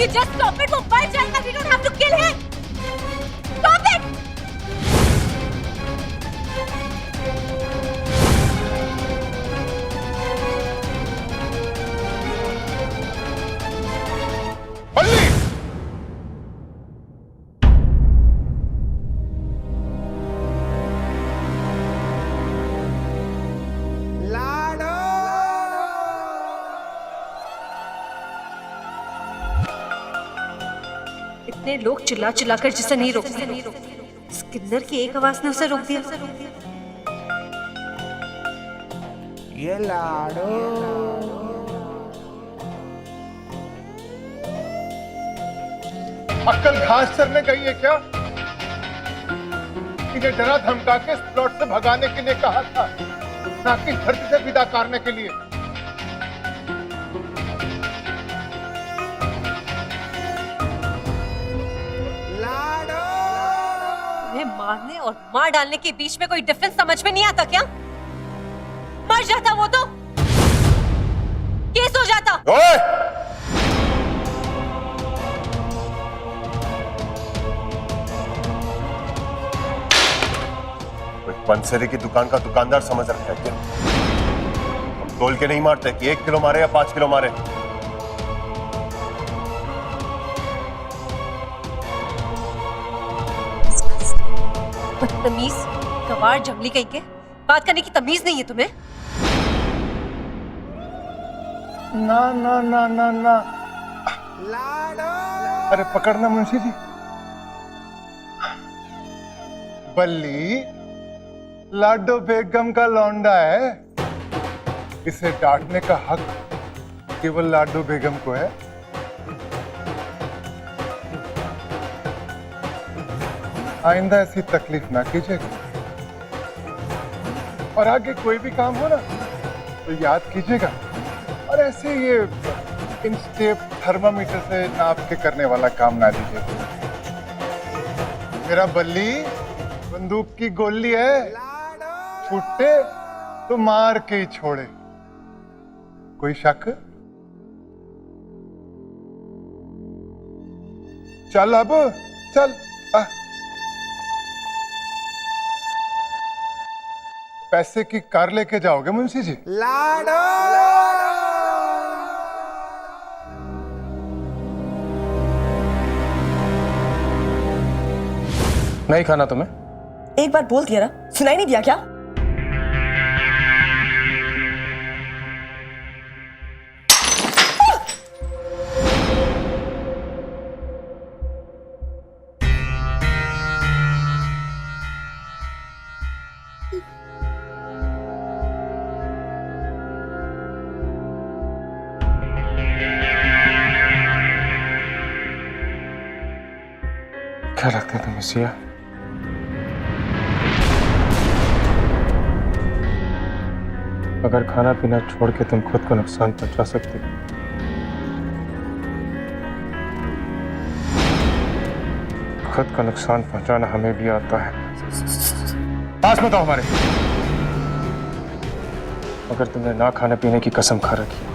You just stop it. वो मर जाएगा. We don't have to kill him. Stop it. बल्ली! इतने लोग चिल्ला चिल्लाकर जिसे नहीं रोक सकते, स्किनर की एक आवाज ने उसे रोक दिया. ये लाडो अक्कल घास चरने गई है क्या? इन्हें डरा धमका के इस प्लॉट से भगाने के लिए कहा था, ना कि धरती से विदा करने के लिए. तुम्हें मारने और मार डालने के बीच में कोई डिफरेंस समझ में नहीं आता क्या? मर जाता वो तो केस हो जाता. ओए! कोई पंसेरी की दुकान का दुकानदार समझ रखा है क्या? हम तोल के नहीं मारते कि 1 किलो मारे या 5 किलो मारे. बदतमीज गवार जंगली कहीं के. बात करने की तमीज नहीं है तुम्हें? ना ना ना ना ना. अरे पकड़ना मुंशी जी. बल्ली लाडो बेगम का लौंडा है. इसे डांटने का हक केवल लाडो बेगम को है. आइंदा ऐसी तकलीफ ना कीजिएगा. और आगे कोई भी काम हो ना तो याद कीजिएगा. और ऐसे ये इंच-टेप थर्मामीटर से नाप के करने वाला काम ना दीजिएगा. मेरा बल्ली बंदूक की गोली है. छूटे तो मार के ही छोड़े. कोई शक? चल अब चल. पैसे की कार लेके जाओगे मुंशी जी? लाडो नहीं खाना तुम्हें? एक बार बोल दिया ना, सुनाई नहीं दिया क्या? क्या लगता है तुम्हें सिया? अगर खाना पीना छोड़ के तुम खुद को नुकसान पहुंचा सकते हो, खुद को नुकसान पहुंचाना हमें भी आता है. पास में तो हमारे. अगर तुमने ना खाने पीने की कसम खा रखी,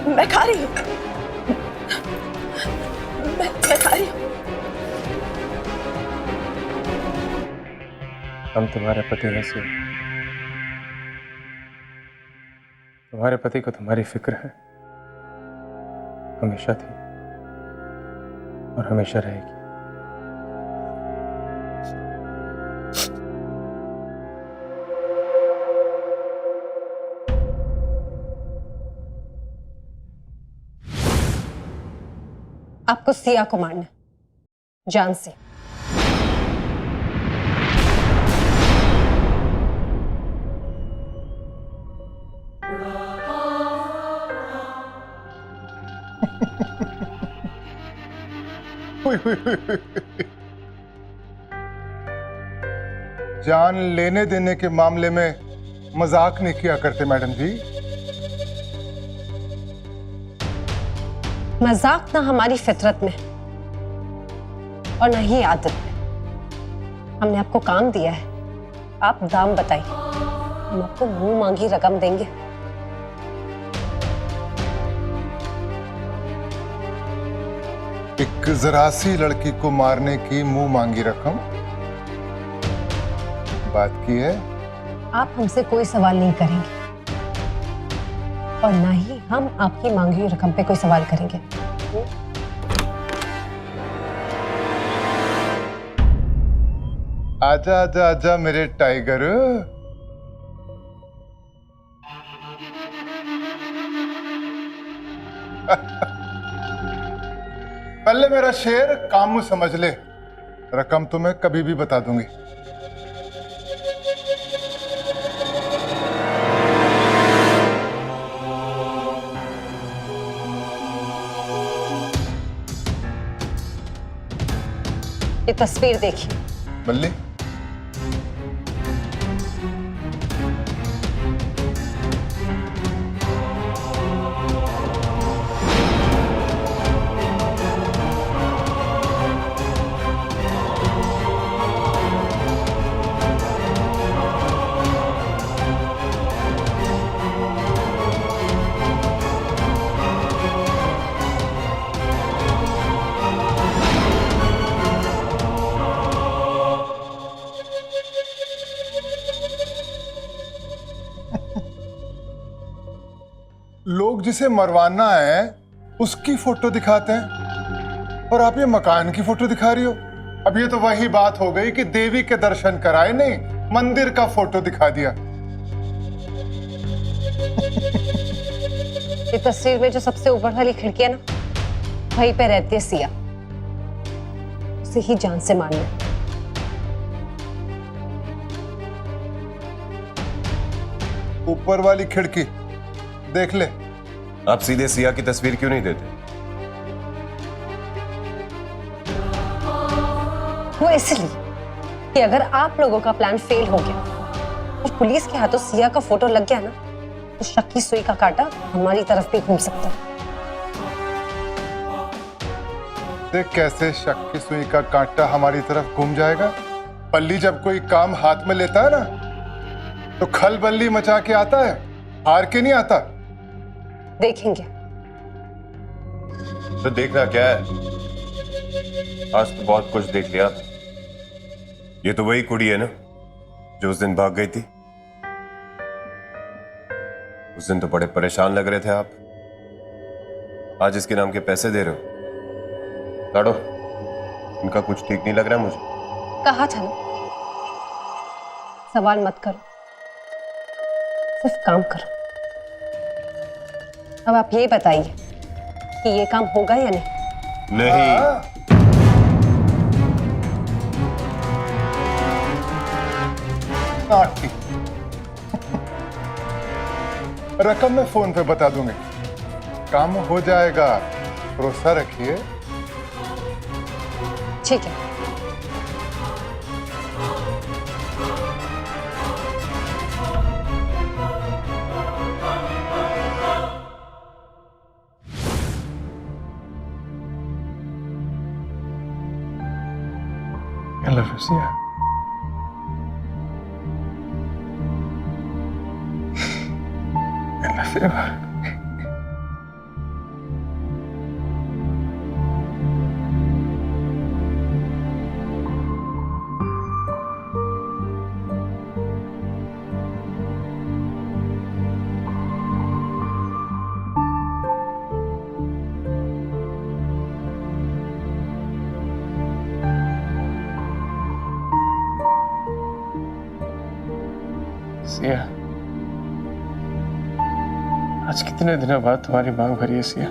मैं खा रही हूँ. मैं खा रही हूँ. हम तुम्हारे पति हैं सिया. तुम्हारे पति को तुम्हारी फिक्र है. हमेशा थी और हमेशा रहेगी. आपको सिया को मारना जान से. जान लेने देने के मामले में मजाक नहीं किया करते मैडम जी। मजाक ना हमारी फितरत में और ना ही आदत में। हमने आपको काम दिया है, आप दाम बताइए, हम आपको मुंह मांगी रकम देंगे। एक जरा सी लड़की को मारने की मुंह मांगी रकम बात की है। आप हमसे कोई सवाल नहीं करेंगे और ना ही हम आपकी मांगी हुई रकम पे कोई सवाल करेंगे। आजा आजा आजा मेरे टाइगर। पहले मेरा शेर काम समझ ले, रकम तो मैं कभी भी बता दूंगी। ये तस्वीर देखिए। बल्ली लोग जिसे मरवाना है उसकी फोटो दिखाते हैं और आप ये मकान की फोटो दिखा रही हो। अब ये तो वही बात हो गई कि देवी के दर्शन कराए नहीं, मंदिर का फोटो दिखा दिया। ये तस्वीर में जो सबसे ऊपर वाली खिड़की है ना, वहीं पे रहती है सिया। उसे ही जान से मारना है। ऊपर वाली खिड़की देख ले। आप सीधे सिया की तस्वीर क्यों नहीं देते? वो इसलिए कि अगर आप लोगों का प्लान फेल हो गया और पुलिस के हाथों सिया का फोटो लग गया ना, तो शक की सुई का कांटा हमारी तरफ भी घूम सकता है। देख कैसे शक की सुई का कांटा हमारी तरफ घूम जाएगा। पल्ली जब कोई काम हाथ में लेता है ना, तो खलबल्ली मचा के आता है, हार के नहीं आता। देखेंगे। तो देखना क्या है? आज तो बहुत कुछ देख लिया। ये तो वही कुड़ी है ना जो उस दिन भाग गई थी। उस दिन तो बड़े परेशान लग रहे थे आप। आज इसके नाम के पैसे दे रहे हो। लाडो, इनका कुछ ठीक नहीं लग रहा मुझे। कहा था ना, सवाल मत करो, सिर्फ काम करो। अब आप ये बताइए कि ये काम होगा या नहीं? नहीं। रकम मैं फोन पे बता दूंगी, काम हो जाएगा, भरोसा रखिए। ठीक है। I love you, Sia. I love you. Siya, आज कितने दिनों बाद तुम्हारी मांग भरी है Siya.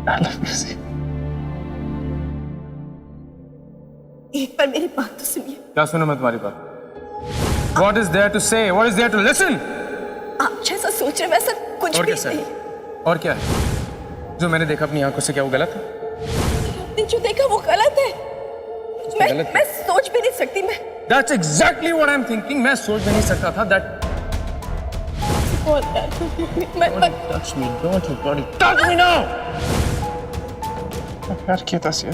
I love you, Siya. एक बार मेरी बात तो सुनिए। क्या सुनो मैं तुम्हारी बात? What is there to say? What is there to listen? आप जैसा सोच रहे वैसा कुछ और भी कैसा नहीं। है? और क्या है? जो मैंने देखा अपनी आंखों से, क्या वो गलत है? आपने जो देखा वो गलत है। मैं सोच भी नहीं सकती। मैं That's exactly what I'm thinking. मैं सोच भी नहीं सकता था that. बहुत प्यार करती हूँ। मैं Touch me, don't you bloody touch me now. मैं प्यार किया था सिया।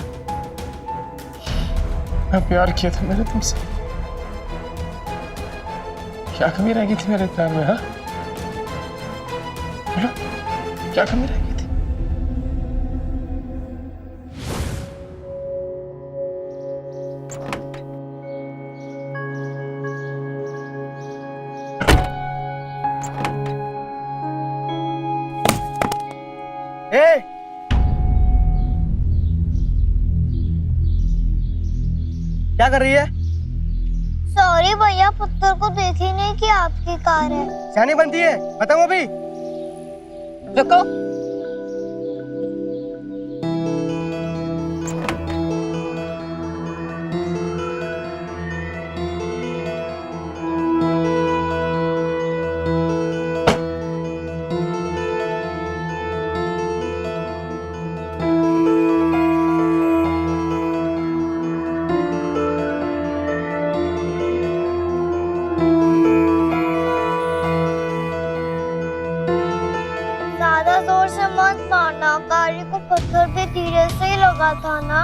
मैं प्यार किया था मेरे तुमसे। क्या कमी रह गई थी मेरे प्यार में, हाँ? बोलो, क्या कमी रह गई थी? क्या कर रही है? सॉरी भैया, पुत्र को देख ही नहीं कि आपकी कार है। सियानी बनती है, बताओ अभी। रुको। ज्यादा जोर से मत मारना, गाड़ी को पत्थर भी धीरे से ही लगा था ना।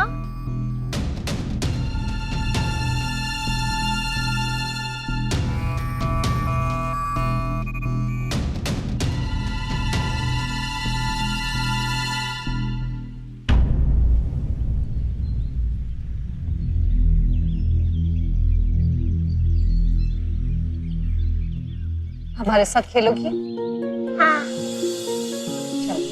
हमारे साथ खेलोगी? हाँ। चलो।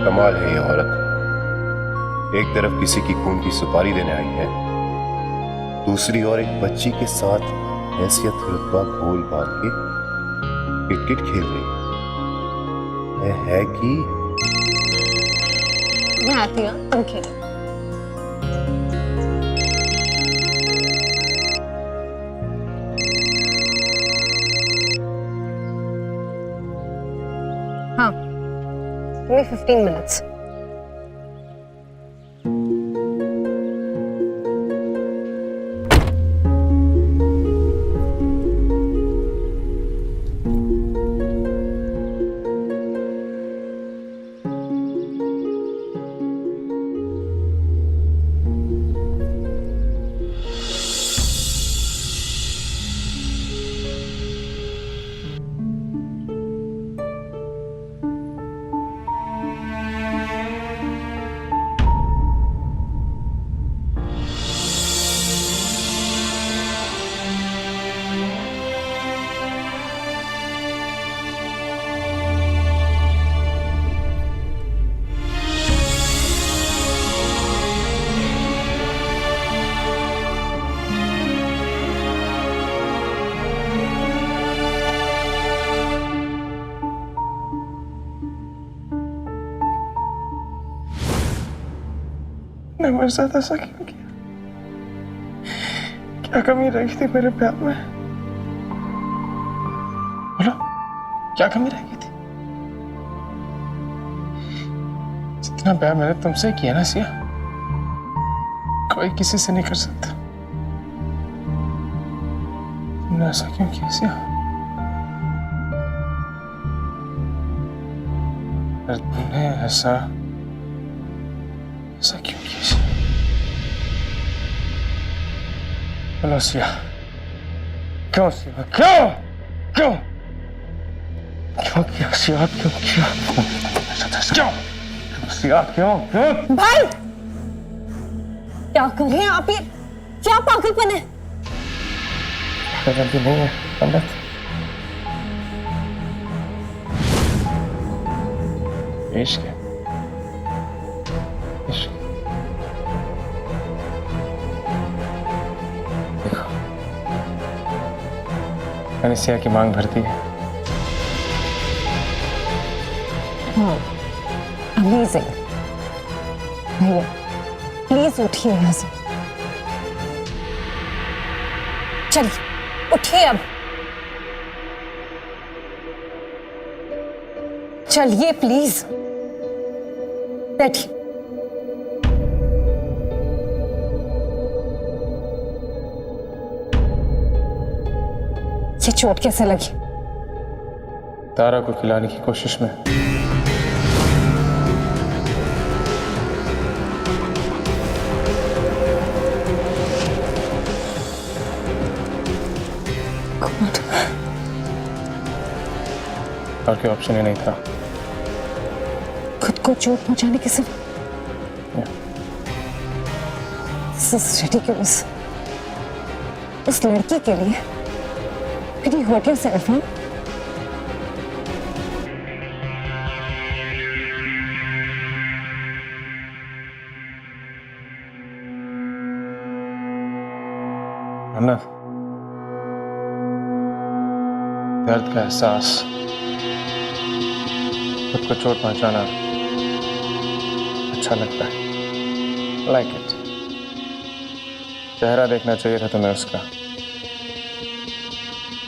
कमाल है ये औरत, एक तरफ किसी की खून की सुपारी देने आई है, दूसरी ओर एक बच्ची के साथ हैसियत रुतबा बोल बाल के किट खेल रही है कि मैं आती हूँ, तुम खेलो। हाँ, give me 15 minutes. ने मेरे साथ ऐसा क्यों किया? क्या कमी रही थी मेरे प्यार में? बोलो, क्या कमी रह गई थी? जितना प्यार मैंने तुमसे किया ना सिया, कोई किसी से नहीं कर सकता। तुमने ऐसा क्यों किया सिया? तुमने ऐसा क्यों किया सिया? बोलो सिया, क्यों सिया, क्यों क्यों क्यों किया सिया, क्यों किया, क्यों सिया, क्यों? भाई, क्या कर रहे हैं आप? ये क्या पागलपन है? गलती नहीं है पंडित, इश्क है, इश्क। देखो, मैंने सिया की मांग भर दी है। हाँ, अमेजिंग। भैया प्लीज उठिए यहाँ से, चलिए उठिए अब, चलिए प्लीज बैठिए। ये चोट कैसे लगी? तारा को खिलाने की कोशिश में। और कोई ऑप्शन ही नहीं था। खुद को चोट पहुंचाने के सिवा रिडिकुलस। उस लड़की के लिए फिर हर्ट योरसेल्फ। हाँ, अन्ना, दर्द का एहसास, खुद को चोट पहुंचाना अच्छा लगता है। Like it. चेहरा देखना चाहिए था तुम्हें उसका।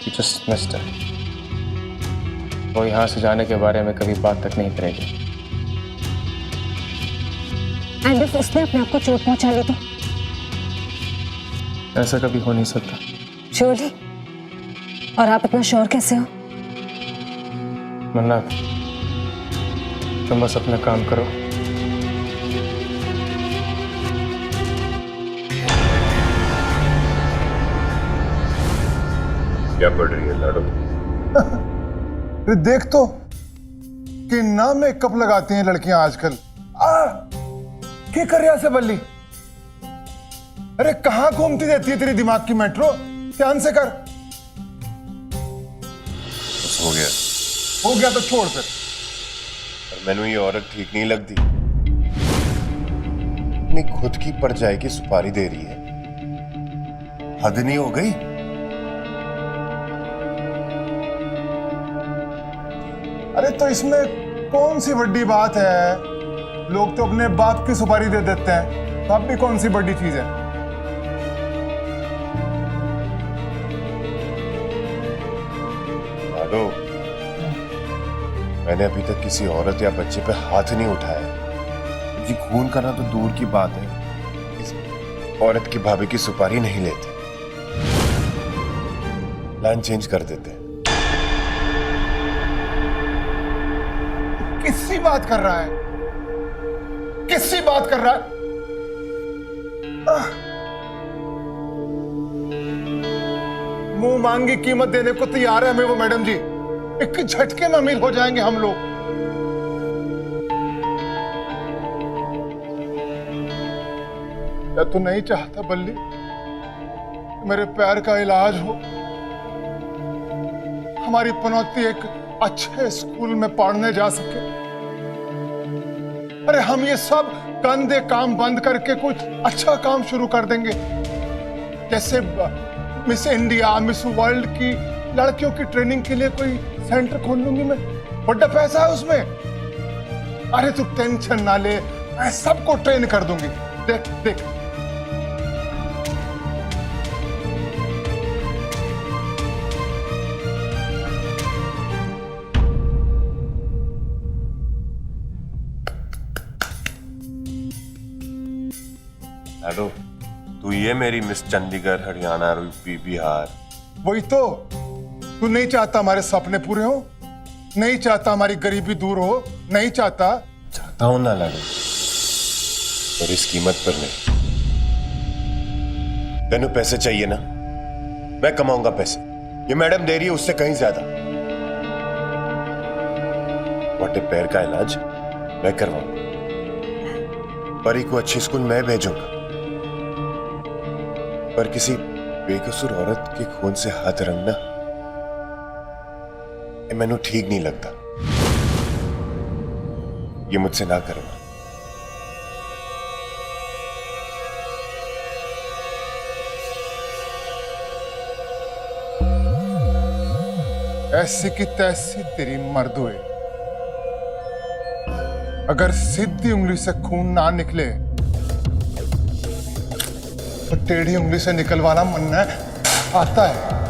You just missed it. वो यहाँ से जाने के बारे में कभी बात तक नहीं करेगी। एंड इफ उसने अपने आप को चोट पहुंचा ली तो? ऐसा कभी हो नहीं सकता। श्योरली। और आप इतना श्योर कैसे हो? मन्नत, तुम बस अपना काम करो। क्या पढ़ रही है लाडो? देख तो कि ना मेकअप लगाती हैं लड़कियां आजकल। क्या कर रही है बल्ली? अरे कहां घूमती रहती है तेरी दिमाग की मेट्रो? ध्यान से कर। बस हो गया। हो गया तो छोड़ फिर। और मैंने ये औरत ठीक नहीं लगती। अपनी खुद की परछाई की सुपारी दे रही है। हद नहीं हो गई? अरे तो इसमें कौन सी बड़ी बात है? लोग तो अपने बाप की सुपारी दे देते हैं, बाप भी कौन सी बड़ी चीज है? लाडो, मैंने अभी तक किसी औरत या बच्चे पे हाथ नहीं उठाया। जी खून करना तो दूर की बात है, इस औरत की भाभी की सुपारी नहीं लेते। प्लान चेंज कर देते हैं। किससी बात कर रहा है? किससी बात कर रहा है? मुंह मांगी कीमत देने को तैयार है हमें वो मैडम जी। एक झटके में अमीर हो जाएंगे हम लोग। क्या तू नहीं चाहता बल्ली कि मेरे पैर का इलाज हो? हमारी पनौती एक अच्छे स्कूल में पढ़ने जा सके। अरे हम ये सब गंदे काम बंद करके कुछ अच्छा काम शुरू कर देंगे। जैसे मिस इंडिया, मिस वर्ल्ड की लड़कियों की ट्रेनिंग के लिए कोई सेंटर खोल लूंगी मैं। बड़ा पैसा है उसमें। अरे तू टेंशन ना ले, मैं सबको ट्रेन कर दूंगी। देख देख। लाडो, तू ये मेरी मिस चंडीगढ़, हरियाणा, यूपी, बिहार। वही तो। तू नहीं चाहता हमारे सपने पूरे हो? नहीं चाहता हमारी गरीबी दूर हो? नहीं चाहता? चाहता हूं ना लाडो, और इस कीमत पर नहीं। तेनू पैसे चाहिए ना? मैं कमाऊंगा पैसे। ये मैडम दे रही है उससे कहीं ज्यादा। मोटे पैर का इलाज मैं करवाऊंगा। परी को अच्छी स्कूल मैं भेजूंगा। पर किसी बेकसूर औरत के खून से हाथ रंगना ये मैनू ठीक नहीं लगता। ये मुझसे ना करना। ऐसी की तैसी तेरी मर्द हुए। अगर सीधी उंगली से खून ना निकले तो टेढ़ी उंगली से निकलवाना मन में आता है।